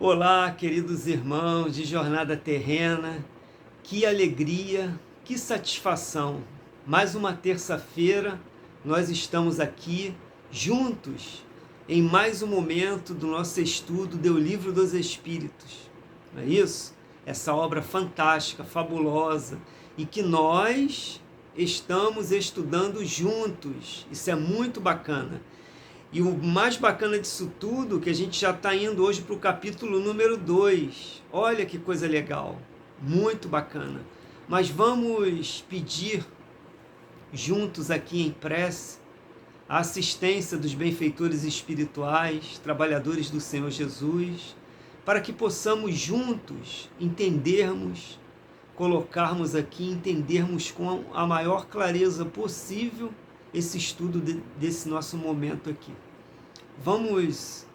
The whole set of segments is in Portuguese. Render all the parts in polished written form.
Olá, queridos irmãos de jornada terrena, que alegria, que satisfação. Mais uma terça-feira, nós estamos aqui juntos em mais um momento do nosso estudo do Livro dos Espíritos. Não é isso? Essa obra fantástica, fabulosa, e que nós estamos estudando juntos. Isso é muito bacana. E o mais bacana disso tudo, que a gente já está indo hoje para o capítulo número 2. Olha que coisa legal, muito bacana. Mas vamos pedir juntos aqui em prece a assistência dos benfeitores espirituais, trabalhadores do Senhor Jesus, para que possamos juntos entendermos, colocarmos aqui, entendermos com a maior clareza possível esse estudo desse nosso momento aqui. Vamos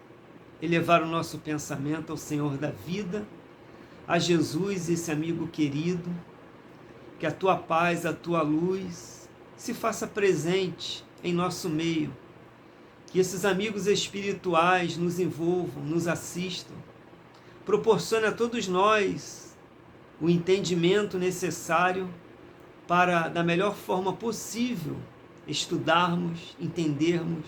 elevar o nosso pensamento ao Senhor da vida, a Jesus, esse amigo querido, que a tua paz, a tua luz se faça presente em nosso meio, que esses amigos espirituais nos envolvam, nos assistam, proporcione a todos nós o entendimento necessário para, da melhor forma possível, estudarmos, entendermos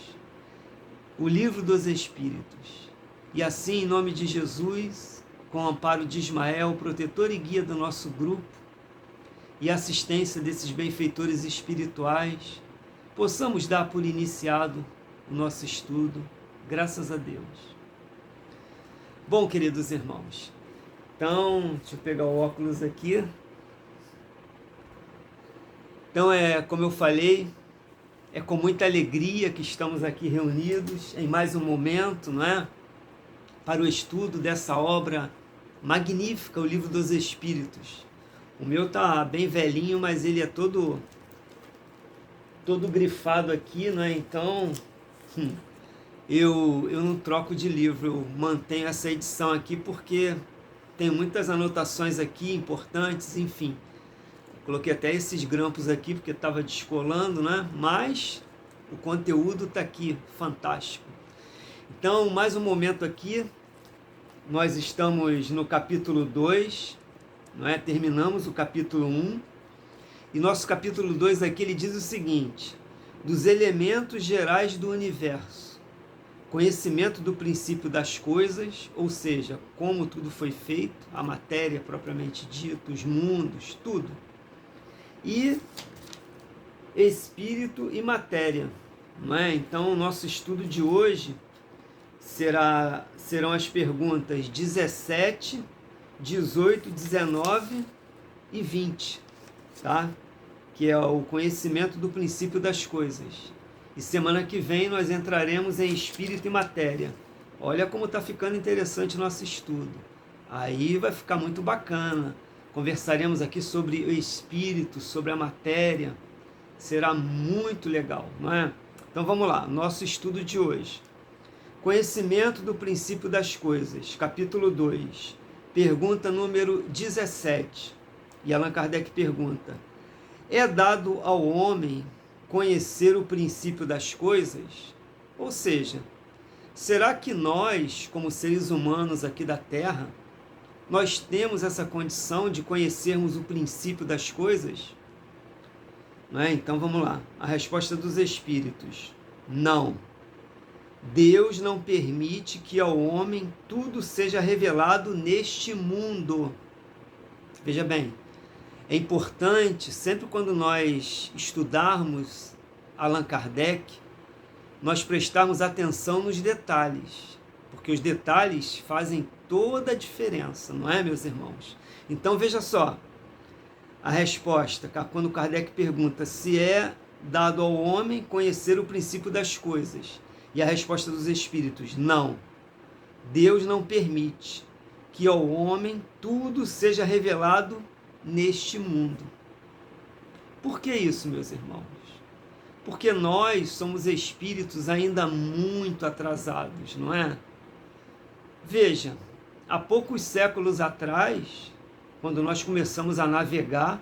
o Livro dos Espíritos. E assim, em nome de Jesus, com o amparo de Ismael, protetor e guia do nosso grupo, e assistência desses benfeitores espirituais, possamos dar por iniciado o nosso estudo, graças a Deus. Bom, queridos irmãos, então, deixa eu pegar o óculos aqui. Então, como eu falei, é com muita alegria que estamos aqui reunidos em mais um momento, não é? Para o estudo dessa obra magnífica, o Livro dos Espíritos. O meu tá bem velhinho, mas ele é todo grifado aqui, não é? Então, eu não troco de livro, eu mantenho essa edição aqui porque tem muitas anotações aqui importantes, enfim. Coloquei até esses grampos aqui porque estava descolando, né? Mas o conteúdo está aqui, fantástico. Então, mais um momento aqui. Nós estamos no capítulo 2, não é? Terminamos o capítulo 1. E nosso capítulo 2 aqui, ele diz o seguinte: dos elementos gerais do universo, conhecimento do princípio das coisas, ou seja, como tudo foi feito, a matéria propriamente dita, os mundos, tudo. E espírito e matéria, não é? Então, o nosso estudo de hoje serão as perguntas 17, 18, 19 e 20, tá? Que é o conhecimento do princípio das coisas. E semana que vem nós entraremos em espírito e matéria. Olha como está ficando interessante o nosso estudo. Aí vai ficar muito bacana. Conversaremos aqui sobre o espírito, sobre a matéria. Será muito legal, não é? Então vamos lá, nosso estudo de hoje. Conhecimento do princípio das coisas, capítulo 2, pergunta número 17. E Allan Kardec pergunta: é dado ao homem conhecer o princípio das coisas? Ou seja, será que nós, como seres humanos aqui da Terra, nós temos essa condição de conhecermos o princípio das coisas? Não é? Então vamos lá. A resposta dos Espíritos: não. Deus não permite que ao homem tudo seja revelado neste mundo. Veja bem, é importante, sempre quando nós estudarmos Allan Kardec, nós prestarmos atenção nos detalhes, porque os detalhes fazem toda a diferença, não é, meus irmãos? Então, veja só, a resposta, quando Kardec pergunta se é dado ao homem conhecer o princípio das coisas, e a resposta dos Espíritos: não. Deus não permite que ao homem tudo seja revelado neste mundo. Por que isso, meus irmãos? Porque nós somos espíritos ainda muito atrasados, não é? Veja, há poucos séculos atrás, quando nós começamos a navegar,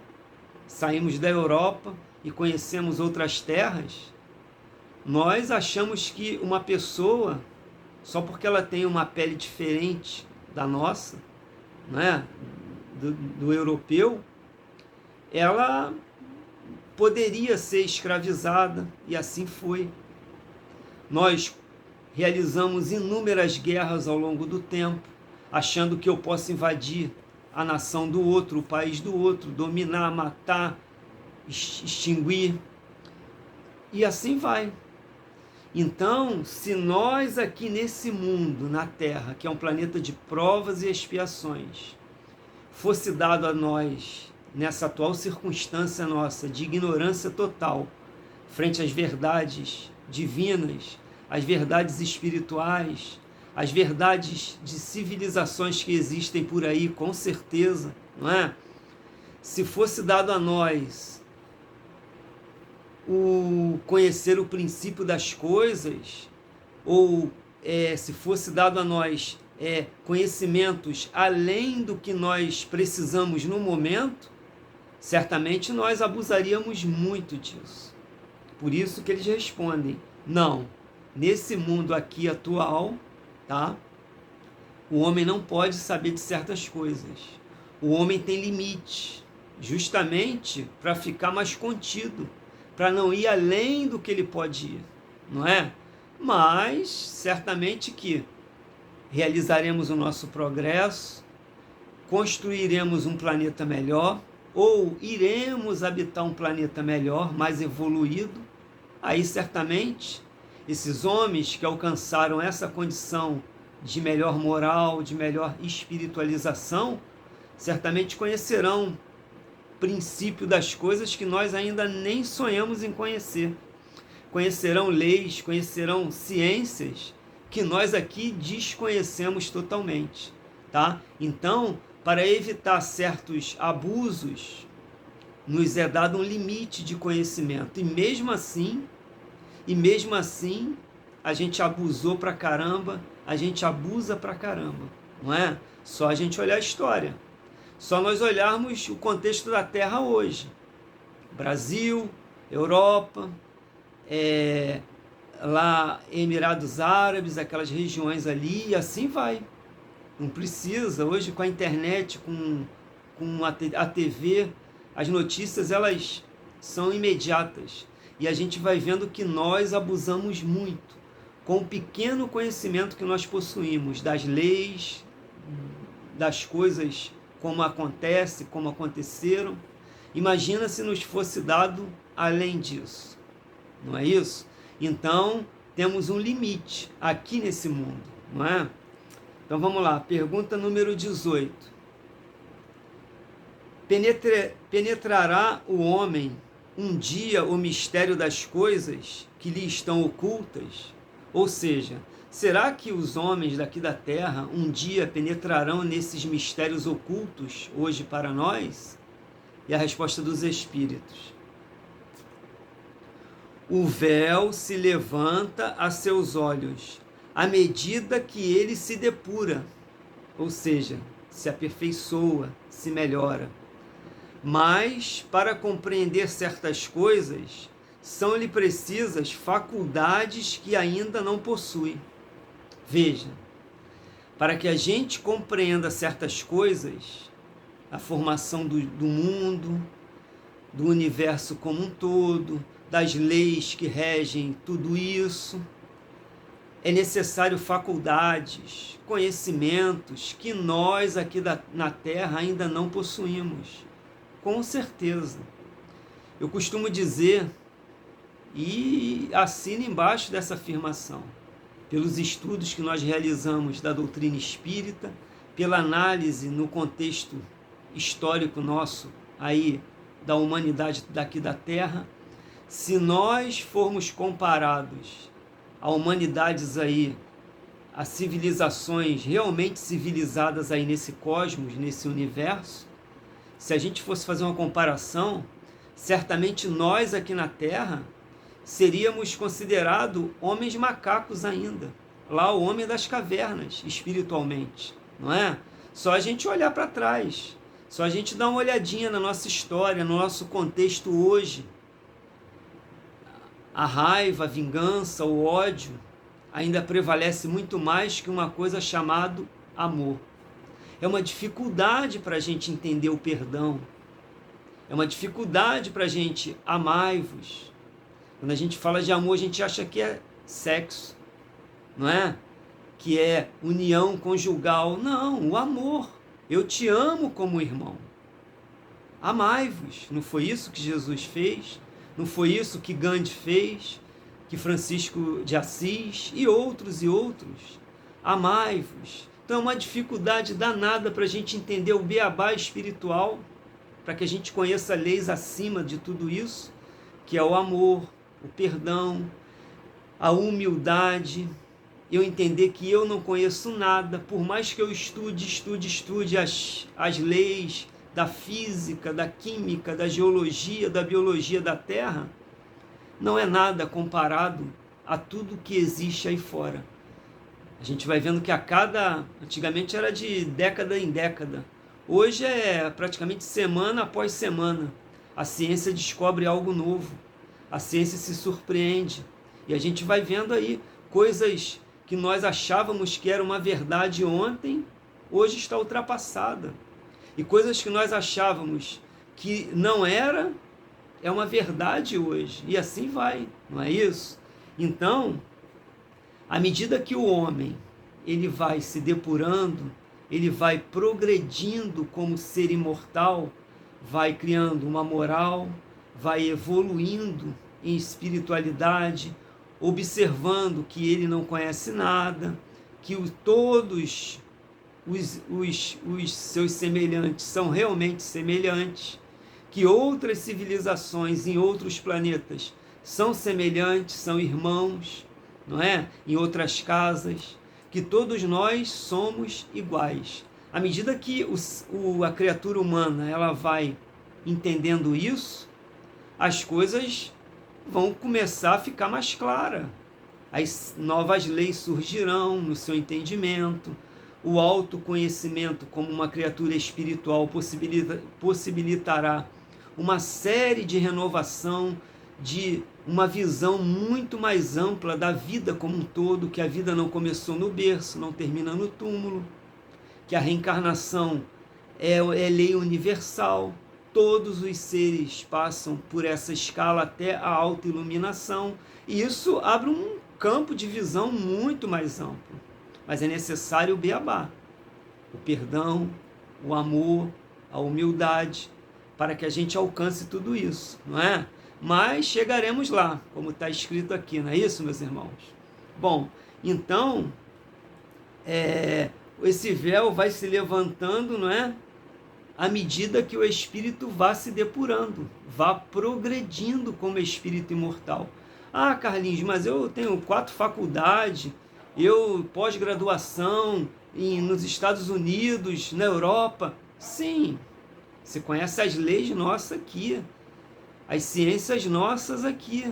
saímos da Europa e conhecemos outras terras, nós achamos que uma pessoa, só porque ela tem uma pele diferente da nossa, não é? do europeu, ela poderia ser escravizada, e assim foi. Nós realizamos inúmeras guerras ao longo do tempo, achando que eu posso invadir a nação do outro, o país do outro, dominar, matar, extinguir, e assim vai. Então, se nós aqui nesse mundo, na Terra, que é um planeta de provas e expiações, fosse dado a nós, nessa atual circunstância nossa de ignorância total, frente às verdades divinas, às verdades espirituais, às verdades de civilizações que existem por aí, com certeza, não é? Se fosse dado a nós o conhecer o princípio das coisas, ou se fosse dado a nós conhecimentos além do que nós precisamos no momento, certamente nós abusaríamos muito disso. Por isso que eles respondem, não, nesse mundo aqui atual, tá? O homem não pode saber de certas coisas. O homem tem limite, justamente para ficar mais contido, para não ir além do que ele pode ir, não é? Mas, certamente que realizaremos o nosso progresso, construiremos um planeta melhor, ou iremos habitar um planeta melhor, mais evoluído. Aí, certamente, esses homens que alcançaram essa condição de melhor moral, de melhor espiritualização, certamente conhecerão o princípio das coisas que nós ainda nem sonhamos em conhecer. Conhecerão leis, conhecerão ciências que nós aqui desconhecemos totalmente, tá? Então, para evitar certos abusos, nos é dado um limite de conhecimento. E mesmo assim, a gente abusou pra caramba, a gente abusa pra caramba, não é? Só a gente olhar a história. Só nós olharmos o contexto da Terra hoje. Brasil, Europa, lá Emirados Árabes, aquelas regiões ali, e assim vai. Não precisa, hoje com a internet, com a TV, as notícias elas são imediatas. E a gente vai vendo que nós abusamos muito, com o pequeno conhecimento que nós possuímos, das leis, das coisas como acontece, como aconteceram. Imagina se nos fosse dado além disso. Não é isso? Então, temos um limite aqui nesse mundo, não é? Então vamos lá, pergunta número 18. Penetrará o homem um dia o mistério das coisas que lhe estão ocultas? Ou seja, será que os homens daqui da Terra um dia penetrarão nesses mistérios ocultos hoje para nós? E a resposta dos Espíritos: o véu se levanta a seus olhos à medida que ele se depura, ou seja, se aperfeiçoa, se melhora. Mas, para compreender certas coisas, são-lhe precisas faculdades que ainda não possui. Veja, para que a gente compreenda certas coisas, a formação do mundo, do universo como um todo, das leis que regem tudo isso, é necessário faculdades, conhecimentos que nós aqui na Terra ainda não possuímos. Com certeza. Eu costumo dizer, e assino embaixo dessa afirmação, pelos estudos que nós realizamos da doutrina espírita, pela análise no contexto histórico nosso, aí, da humanidade daqui da Terra, se nós formos comparados a humanidades aí, a civilizações realmente civilizadas aí nesse cosmos, nesse universo, se a gente fosse fazer uma comparação, certamente nós aqui na Terra seríamos considerados homens macacos ainda, lá o homem das cavernas, espiritualmente, não é? Só a gente olhar para trás, só a gente dar uma olhadinha na nossa história, no nosso contexto hoje. A raiva, a vingança, o ódio ainda prevalece muito mais que uma coisa chamada amor. É uma dificuldade para a gente entender o perdão. É uma dificuldade para a gente amai-vos. Quando a gente fala de amor, a gente acha que é sexo, não é? Que é união conjugal. Não, o amor. Eu te amo como irmão. Amai-vos. Não foi isso que Jesus fez? Não foi isso que Gandhi fez? Que Francisco de Assis e outros e outros? Amai-vos. Então é uma dificuldade danada para a gente entender o beabá espiritual, para que a gente conheça leis acima de tudo isso, que é o amor, o perdão, a humildade, eu entender que eu não conheço nada, por mais que eu estude as leis da física, da química, da geologia, da biologia da Terra, não é nada comparado a tudo que existe aí fora. A gente vai vendo que antigamente era de década em década, hoje é praticamente semana após semana. A ciência descobre algo novo, a ciência se surpreende, e a gente vai vendo aí coisas que nós achávamos que era uma verdade ontem, hoje está ultrapassada. E coisas que nós achávamos que não era, é uma verdade hoje. E assim vai, não é isso? Então, à medida que o homem ele vai se depurando, ele vai progredindo como ser imortal, vai criando uma moral, vai evoluindo em espiritualidade, observando que ele não conhece nada, que todos os seus semelhantes são realmente semelhantes, que outras civilizações em outros planetas são semelhantes, são irmãos, não é? Em outras casas, que todos nós somos iguais. À medida que a criatura humana ela vai entendendo isso, as coisas vão começar a ficar mais claras. As novas leis surgirão no seu entendimento, o autoconhecimento como uma criatura espiritual possibilitará uma série de renovação, de uma visão muito mais ampla da vida como um todo, que a vida não começou no berço, não termina no túmulo, que a reencarnação é lei universal, todos os seres passam por essa escala até a autoiluminação, e isso abre um campo de visão muito mais amplo. Mas é necessário o beabá, o perdão, o amor, a humildade, para que a gente alcance tudo isso, não é? Mas chegaremos lá, como está escrito aqui, não é isso, meus irmãos? Bom, então, esse véu vai se levantando, não é? À medida que o espírito vá se depurando, vá progredindo como espírito imortal. Ah, Carlinhos, mas eu tenho 4 faculdades, eu pós-graduação nos Estados Unidos, na Europa. Sim, você conhece as leis nossas aqui, as ciências nossas aqui,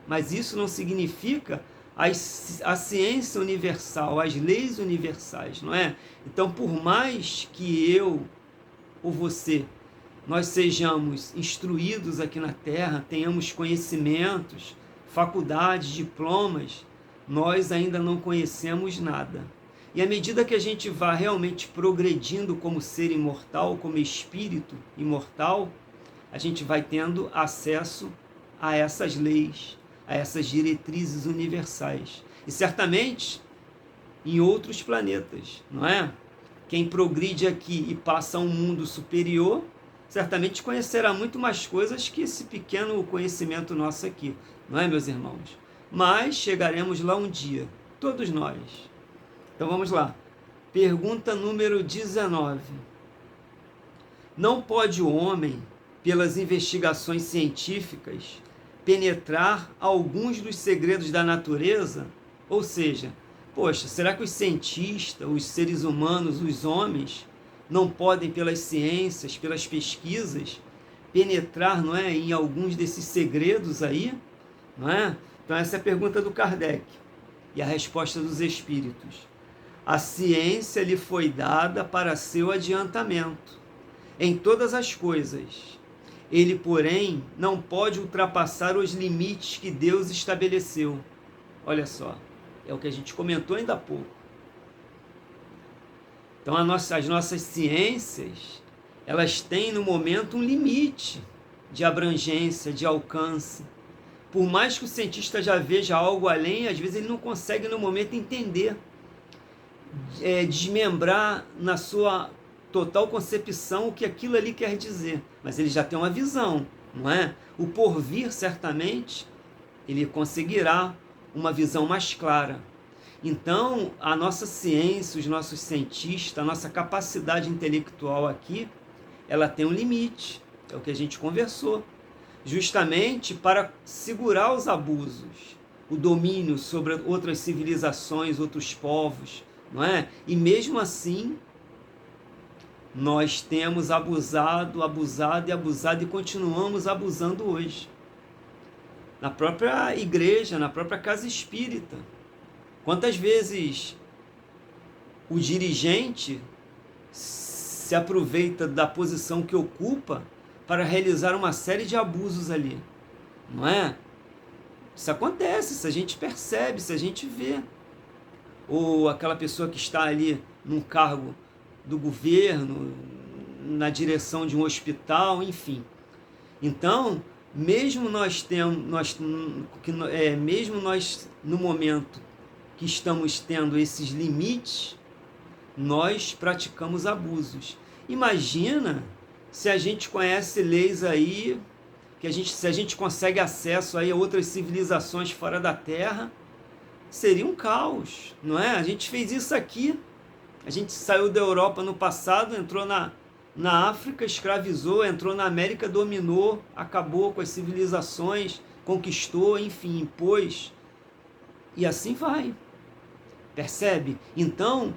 mas isso não significa a ciência universal, as leis universais, não é? Então, por mais que eu ou você, nós sejamos instruídos aqui na Terra, tenhamos conhecimentos, faculdades, diplomas, nós ainda não conhecemos nada. E à medida que a gente vá realmente progredindo como ser imortal, como espírito imortal, a gente vai tendo acesso a essas leis, a essas diretrizes universais. E certamente em outros planetas, não é? Quem progride aqui e passa a um mundo superior, certamente conhecerá muito mais coisas que esse pequeno conhecimento nosso aqui, não é, meus irmãos? Mas chegaremos lá um dia, todos nós. Então vamos lá. Pergunta número 19. Não pode o homem, pelas investigações científicas, penetrar alguns dos segredos da natureza? Ou seja, poxa, será que os cientistas, os seres humanos, os homens, não podem, pelas ciências, pelas pesquisas, penetrar, não é, em alguns desses segredos aí? Não é? Então essa é a pergunta do Kardec e a resposta dos espíritos. A ciência lhe foi dada para seu adiantamento em todas as coisas. Ele, porém, não pode ultrapassar os limites que Deus estabeleceu. Olha só, é o que a gente comentou ainda há pouco. Então as nossas ciências, elas têm no momento um limite de abrangência, de alcance. Por mais que o cientista já veja algo além, às vezes ele não consegue no momento entender, desmembrar na sua total concepção o que aquilo ali quer dizer. Mas ele já tem uma visão, não é? O porvir, certamente, ele conseguirá uma visão mais clara. Então, a nossa ciência, os nossos cientistas, a nossa capacidade intelectual aqui, ela tem um limite, é o que a gente conversou, justamente para segurar os abusos, o domínio sobre outras civilizações, outros povos, não é? E mesmo assim, nós temos abusado e continuamos abusando hoje. Na própria igreja, na própria casa espírita. Quantas vezes o dirigente se aproveita da posição que ocupa para realizar uma série de abusos ali, não é? Isso acontece, se a gente percebe, se a gente vê. Ou aquela pessoa que está ali num cargo do governo, na direção de um hospital, enfim. Então, mesmo mesmo nós no momento que estamos tendo esses limites, nós praticamos abusos. Imagina se a gente conhece leis aí, se a gente consegue acesso aí a outras civilizações fora da Terra, seria um caos, não é? A gente fez isso aqui, a gente saiu da Europa no passado, entrou na África, escravizou, entrou na América, dominou, acabou com as civilizações, conquistou, enfim, impôs, e assim vai. Percebe? Então,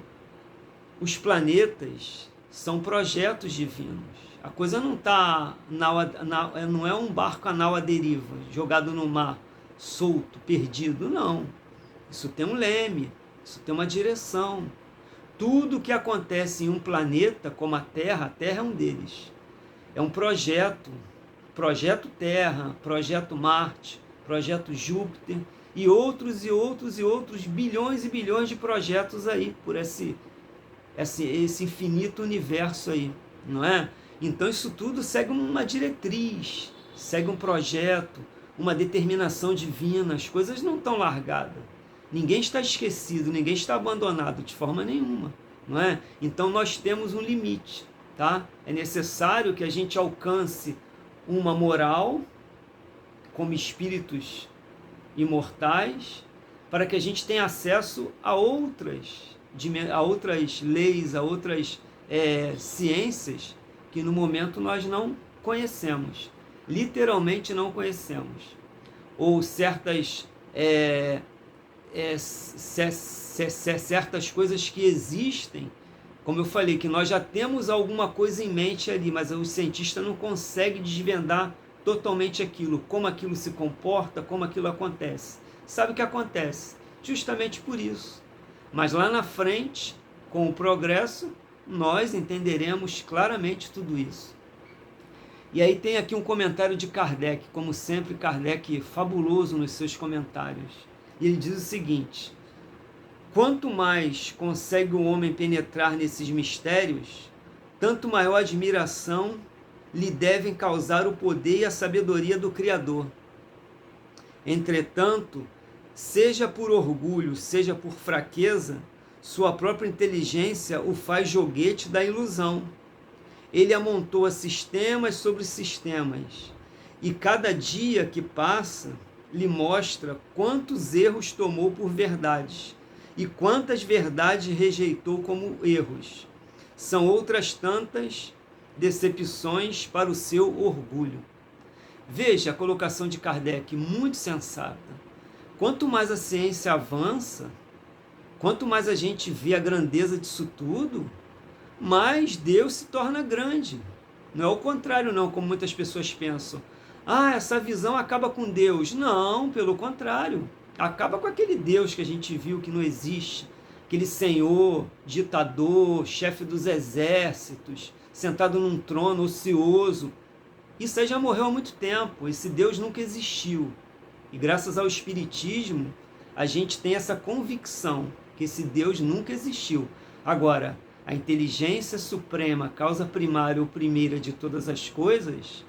os planetas são projetos divinos. A coisa não está não é um barco a nau à deriva, jogado no mar, solto, perdido, não. Isso tem um leme, isso tem uma direção. Tudo que acontece em um planeta como a Terra é um deles. É um projeto Terra, projeto Marte, projeto Júpiter e outros bilhões e bilhões de projetos aí por esse infinito universo aí, não é? Então isso tudo segue uma diretriz, segue um projeto, uma determinação divina. As coisas não estão largadas. Ninguém está esquecido, ninguém está abandonado de forma nenhuma, não é? Então nós temos um limite, tá? É necessário que a gente alcance uma moral como espíritos imortais para que a gente tenha acesso a outras leis, a outras ciências que no momento nós não conhecemos, literalmente não conhecemos, ou certas certas coisas que existem, como eu falei, que nós já temos alguma coisa em mente ali, mas o cientista não consegue desvendar totalmente aquilo, como aquilo se comporta, como aquilo acontece. Sabe o que acontece? Justamente por isso. Mas lá na frente, com o progresso, nós entenderemos claramente tudo isso. E aí tem aqui um comentário de Kardec, como sempre, Kardec fabuloso nos seus comentários. E ele diz o seguinte: quanto mais consegue o homem penetrar nesses mistérios, tanto maior admiração lhe devem causar o poder e a sabedoria do Criador. Entretanto, seja por orgulho, seja por fraqueza, sua própria inteligência o faz joguete da ilusão. Ele amontoa sistemas sobre sistemas, e cada dia que passa lhe mostra quantos erros tomou por verdades e quantas verdades rejeitou como erros. São outras tantas decepções para o seu orgulho. Veja a colocação de Kardec, muito sensata. Quanto mais a ciência avança, quanto mais a gente vê a grandeza disso tudo, mais Deus se torna grande. Não é o contrário não, como muitas pessoas pensam. Ah, essa visão acaba com Deus. Não, pelo contrário. Acaba com aquele Deus que a gente viu que não existe. Aquele senhor, ditador, chefe dos exércitos, sentado num trono ocioso. Isso aí já morreu há muito tempo. Esse Deus nunca existiu. E graças ao Espiritismo, a gente tem essa convicção que esse Deus nunca existiu. Agora, a inteligência suprema, a causa primária ou primeira de todas as coisas,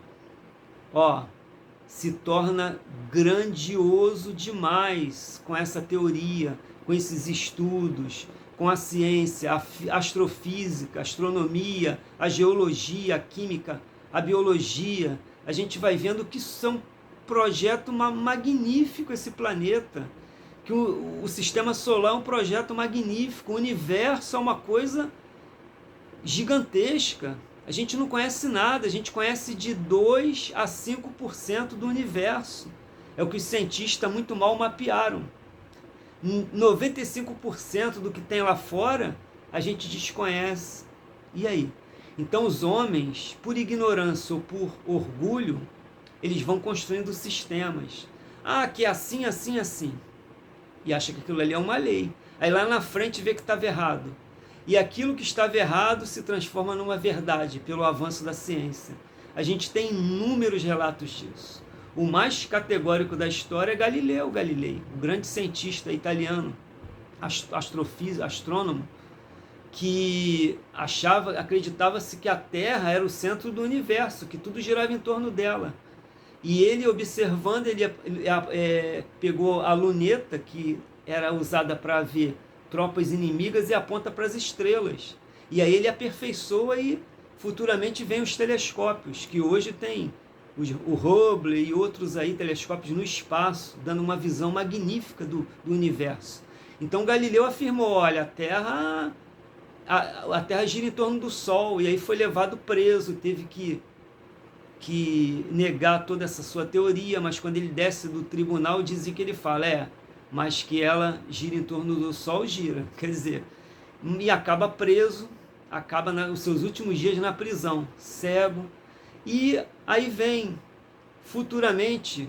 se torna grandioso demais com essa teoria, com esses estudos, com a ciência, a astrofísica, a astronomia, a geologia, a química, a biologia. A gente vai vendo que isso é um projeto magnífico, esse planeta, que o sistema solar é um projeto magnífico, o universo é uma coisa gigantesca. A gente não conhece nada, a gente conhece de 2 a 5% do universo. É o que os cientistas muito mal mapearam. 95% do que tem lá fora, a gente desconhece. E aí? Então os homens, por ignorância ou por orgulho, eles vão construindo sistemas. Que é assim, assim, assim. E acha que aquilo ali é uma lei. Aí lá na frente vê que estava errado. E aquilo que estava errado se transforma numa verdade pelo avanço da ciência. A gente tem inúmeros relatos disso. O mais categórico da história é Galileu Galilei, o grande cientista italiano, astrônomo, que acreditava-se que a Terra era o centro do universo, que tudo girava em torno dela. E ele, observando, ele pegou a luneta, que era usada para ver tropas inimigas, e aponta para as estrelas. E aí ele aperfeiçoa e futuramente vem os telescópios, que hoje tem o Hubble e outros aí telescópios no espaço, dando uma visão magnífica do universo. Então Galileu afirmou, olha, a Terra gira em torno do Sol, e aí foi levado preso, teve que negar toda essa sua teoria, mas quando ele desce do tribunal, dizem que ele fala, mas que ela gira em torno do Sol, gira, quer dizer, e acaba preso, acaba os seus últimos dias na prisão, cego. E aí vem futuramente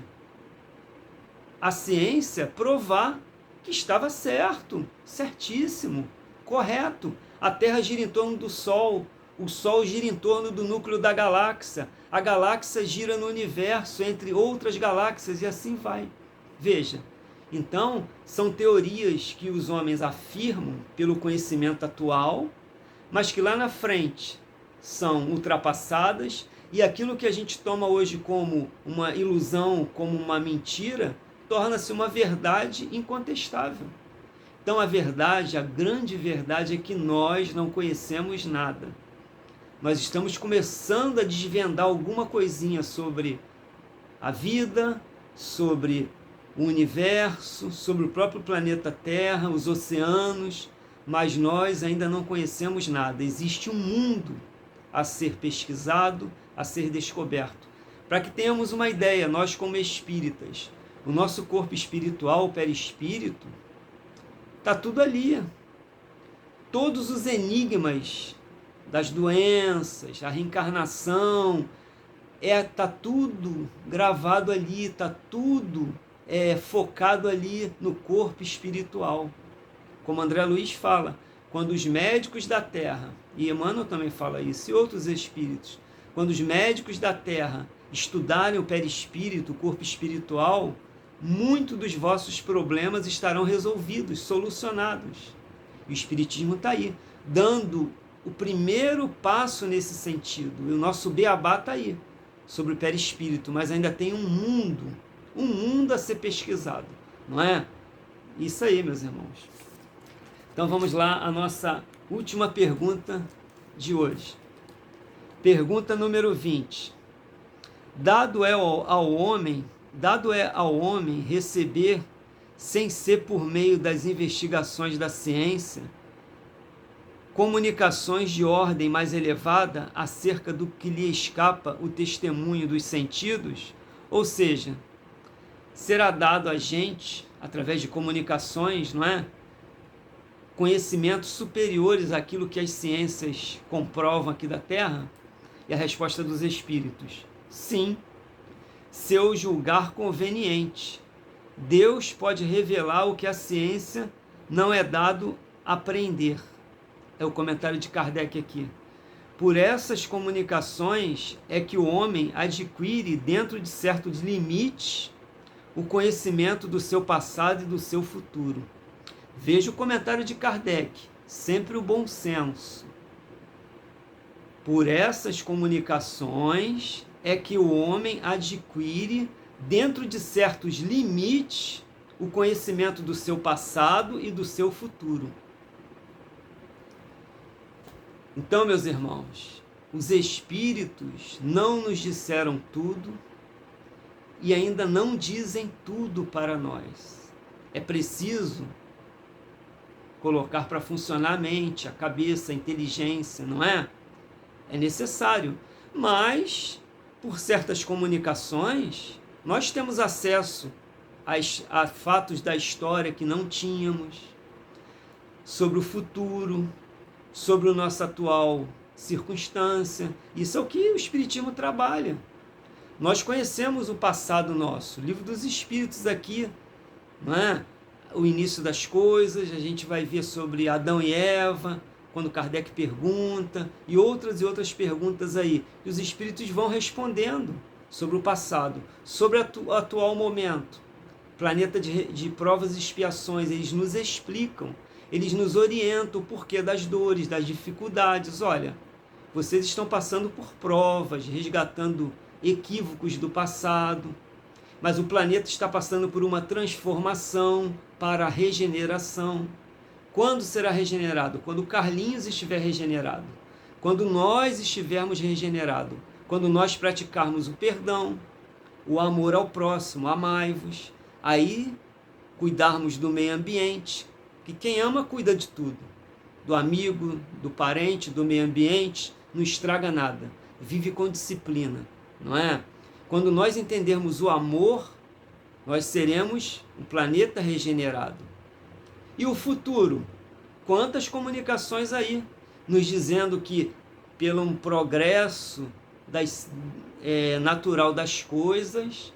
a ciência provar que estava certo, certíssimo, correto. A Terra gira em torno do Sol, o Sol gira em torno do núcleo da galáxia, a galáxia gira no universo, entre outras galáxias, e assim vai. Veja, então são teorias que os homens afirmam pelo conhecimento atual, mas que lá na frente são ultrapassadas, e aquilo que a gente toma hoje como uma ilusão, como uma mentira, torna-se uma verdade incontestável. Então a verdade, a grande verdade é que nós não conhecemos nada. Nós estamos começando a desvendar alguma coisinha sobre a vida, sobre o universo, sobre o próprio planeta Terra, os oceanos, mas nós ainda não conhecemos nada. Existe um mundo a ser pesquisado, a ser descoberto. Para que tenhamos uma ideia, nós como espíritas, o nosso corpo espiritual, o perispírito, está tudo ali. Todos os enigmas das doenças, a reencarnação, está tudo gravado ali, está tudo focado ali no corpo espiritual. Como André Luiz fala, quando os médicos da Terra, e Emmanuel também fala isso, e outros espíritos, quando os médicos da Terra estudarem o perispírito, o corpo espiritual, muitos dos vossos problemas estarão resolvidos, solucionados. E o Espiritismo está aí, dando o primeiro passo nesse sentido. E o nosso beabá está aí, sobre o perispírito, mas ainda tem um mundo a ser pesquisado, não é? Isso aí, meus irmãos. Então vamos lá, a nossa última pergunta de hoje. Pergunta número 20. Dado é ao homem receber, sem ser por meio das investigações da ciência, comunicações de ordem mais elevada acerca do que lhe escapa o testemunho dos sentidos, ou seja, será dado a gente, através de comunicações, não é? Conhecimentos superiores àquilo que as ciências comprovam aqui da Terra? E a resposta dos espíritos: sim, se eu julgar conveniente. Deus pode revelar o que a ciência não é dado a apreender. É o comentário de Kardec aqui. Por essas comunicações é que o homem adquire, dentro de certos limites, o conhecimento do seu passado e do seu futuro. Veja o comentário de Kardec, sempre o bom senso. Por essas comunicações é que o homem adquire, dentro de certos limites, o conhecimento do seu passado e do seu futuro. Então, meus irmãos, os espíritos não nos disseram tudo e ainda não dizem tudo para nós. É preciso colocar para funcionar a mente, a cabeça, a inteligência, não é? É necessário. Mas, por certas comunicações, nós temos acesso a fatos da história que não tínhamos, sobre o futuro, sobre a nossa atual circunstância. Isso é o que o Espiritismo trabalha. Nós conhecemos o passado nosso. O Livro dos Espíritos aqui, não é? O início das coisas, a gente vai ver sobre Adão e Eva, quando Kardec pergunta, e outras perguntas aí, que os espíritos vão respondendo sobre o passado, sobre o atual momento. Planeta de provas e expiações, eles nos explicam, eles nos orientam o porquê das dores, das dificuldades. Olha, vocês estão passando por provas, resgatando equívocos do passado, mas o planeta está passando por uma transformação para a regeneração. Quando será regenerado? Quando o Carlinhos estiver regenerado. Quando nós estivermos regenerados. Quando nós praticarmos o perdão, o amor ao próximo, amai-vos. Aí, cuidarmos do meio ambiente, que quem ama cuida de tudo. Do amigo, do parente, do meio ambiente, não estraga nada. Vive com disciplina, não é? Quando nós entendermos o amor, nós seremos um planeta regenerado. E o futuro? Quantas comunicações aí, nos dizendo que, pelo progresso natural das coisas,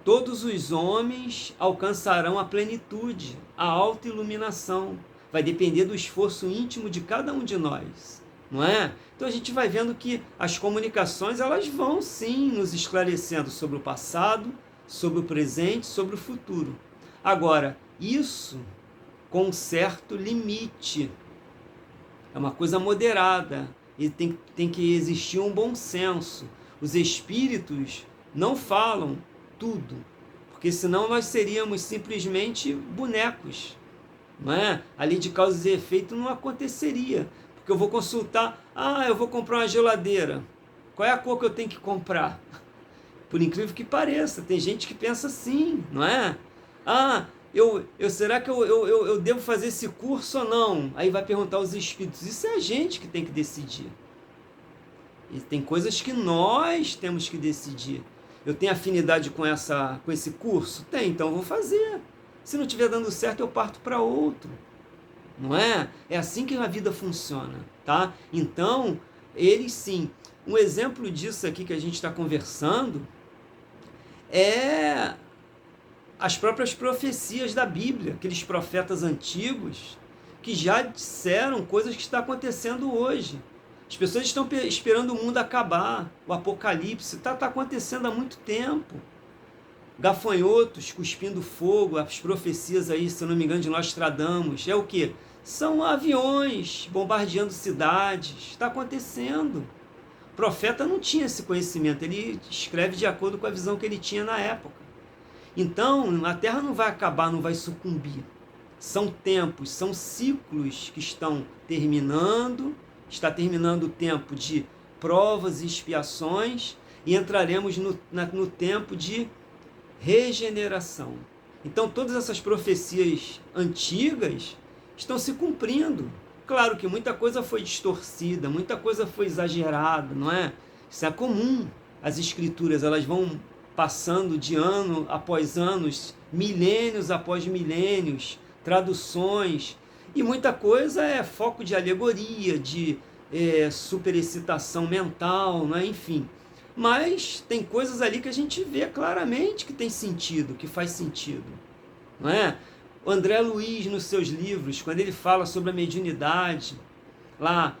todos os homens alcançarão a plenitude, a autoiluminação. Vai depender do esforço íntimo de cada um de nós, não é? Então a gente vai vendo que as comunicações, elas vão sim nos esclarecendo sobre o passado, sobre o presente, sobre o futuro. Agora, isso com um certo limite. É uma coisa moderada. E tem que existir um bom senso. Os espíritos não falam tudo, porque senão nós seríamos simplesmente bonecos, não é? A lei de causa e efeito não aconteceria, porque eu vou consultar, eu vou comprar uma geladeira, qual é a cor que eu tenho que comprar? Por incrível que pareça, tem gente que pensa assim, não é? Será que eu devo fazer esse curso ou não? Aí vai perguntar aos espíritos. Isso é a gente que tem que decidir. E tem coisas que nós temos que decidir. Eu tenho afinidade com esse curso? Tem, então eu vou fazer. Se não estiver dando certo, eu parto para outro. Não é? É assim que a vida funciona, tá? Então, eles sim. Um exemplo disso aqui que a gente está conversando é as próprias profecias da Bíblia, aqueles profetas antigos que já disseram coisas que estão acontecendo hoje. As pessoas estão esperando o mundo acabar, o apocalipse está acontecendo há muito tempo. Gafanhotos cuspindo fogo, as profecias aí, se eu não me engano, de Nostradamus, é o quê? São aviões bombardeando cidades, está acontecendo. O profeta não tinha esse conhecimento, ele escreve de acordo com a visão que ele tinha na época. Então, a Terra não vai acabar, não vai sucumbir. São tempos, são ciclos que estão terminando, está terminando o tempo de provas e expiações e entraremos no tempo de regeneração. Então, todas essas profecias antigas estão se cumprindo. Claro que muita coisa foi distorcida, muita coisa foi exagerada, não é? Isso é comum. As escrituras, elas vão passando de ano após anos, milênios após milênios, traduções, e muita coisa é foco de alegoria, de superexcitação mental, né? Enfim. Mas tem coisas ali que a gente vê claramente que tem sentido, que faz sentido, não é? O André Luiz, nos seus livros, quando ele fala sobre a mediunidade, lá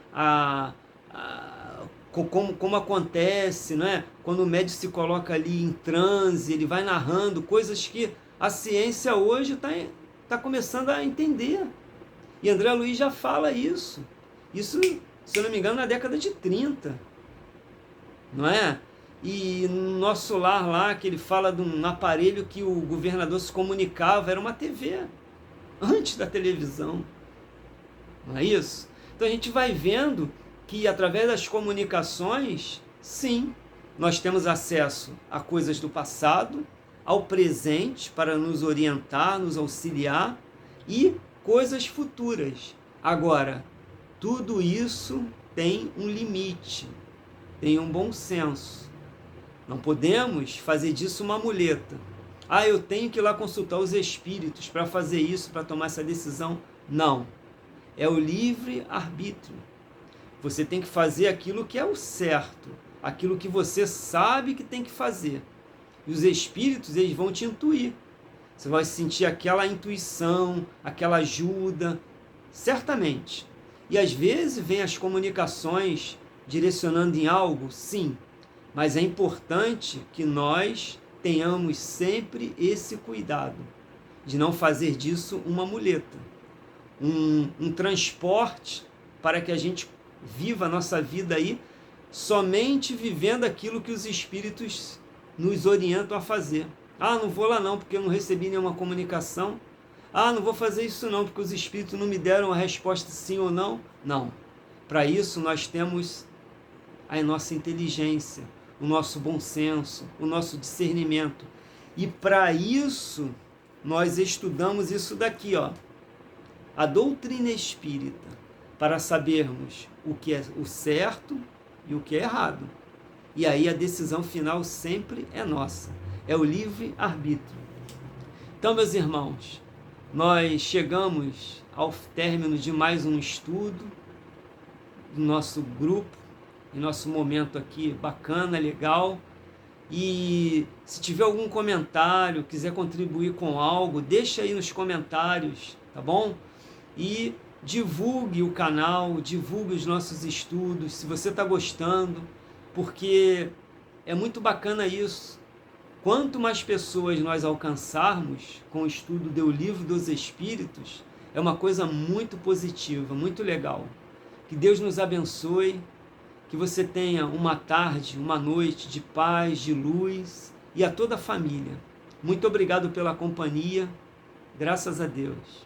como acontece, não é? Quando o médium se coloca ali em transe, ele vai narrando coisas que a ciência hoje está começando a entender. E André Luiz já fala isso. Isso se eu não me engano, na década de 30, não é? E no nosso lar lá, que ele fala de um aparelho que o governador se comunicava, era uma TV, antes da televisão, não é isso? Então a gente vai vendo que através das comunicações, sim, nós temos acesso a coisas do passado, ao presente para nos orientar, nos auxiliar e coisas futuras. Agora, tudo isso tem um limite, tem um bom senso. Não podemos fazer disso uma muleta. Ah, eu tenho que ir lá consultar os espíritos para fazer isso, para tomar essa decisão. Não. É o livre-arbítrio. Você tem que fazer aquilo que é o certo, aquilo que você sabe que tem que fazer. E os espíritos, eles vão te intuir. Você vai sentir aquela intuição, aquela ajuda, certamente. E às vezes vem as comunicações direcionando em algo, sim. Mas é importante que nós tenhamos sempre esse cuidado de não fazer disso uma muleta, um transporte para que a gente viva a nossa vida aí somente vivendo aquilo que os espíritos nos orientam a fazer. Ah, não vou lá não, porque eu não recebi nenhuma comunicação. Ah, não vou fazer isso não, porque os espíritos não me deram a resposta sim ou não. Não. Para isso nós temos a nossa inteligência, o nosso bom senso, o nosso discernimento. E para isso nós estudamos isso daqui, ó, a doutrina espírita, para sabermos o que é o certo e o que é errado. E aí a decisão final sempre é nossa, é o livre-arbítrio. Então, meus irmãos, nós chegamos ao término de mais um estudo do nosso grupo, em nosso momento aqui bacana, legal. E se tiver algum comentário, quiser contribuir com algo, deixa aí nos comentários, tá bom? E divulgue o canal, divulgue os nossos estudos, se você está gostando, porque é muito bacana isso. Quanto mais pessoas nós alcançarmos com o estudo do Livro dos Espíritos, é uma coisa muito positiva, muito legal. Que Deus nos abençoe, que você tenha uma tarde, uma noite de paz, de luz, e a toda a família. Muito obrigado pela companhia, graças a Deus.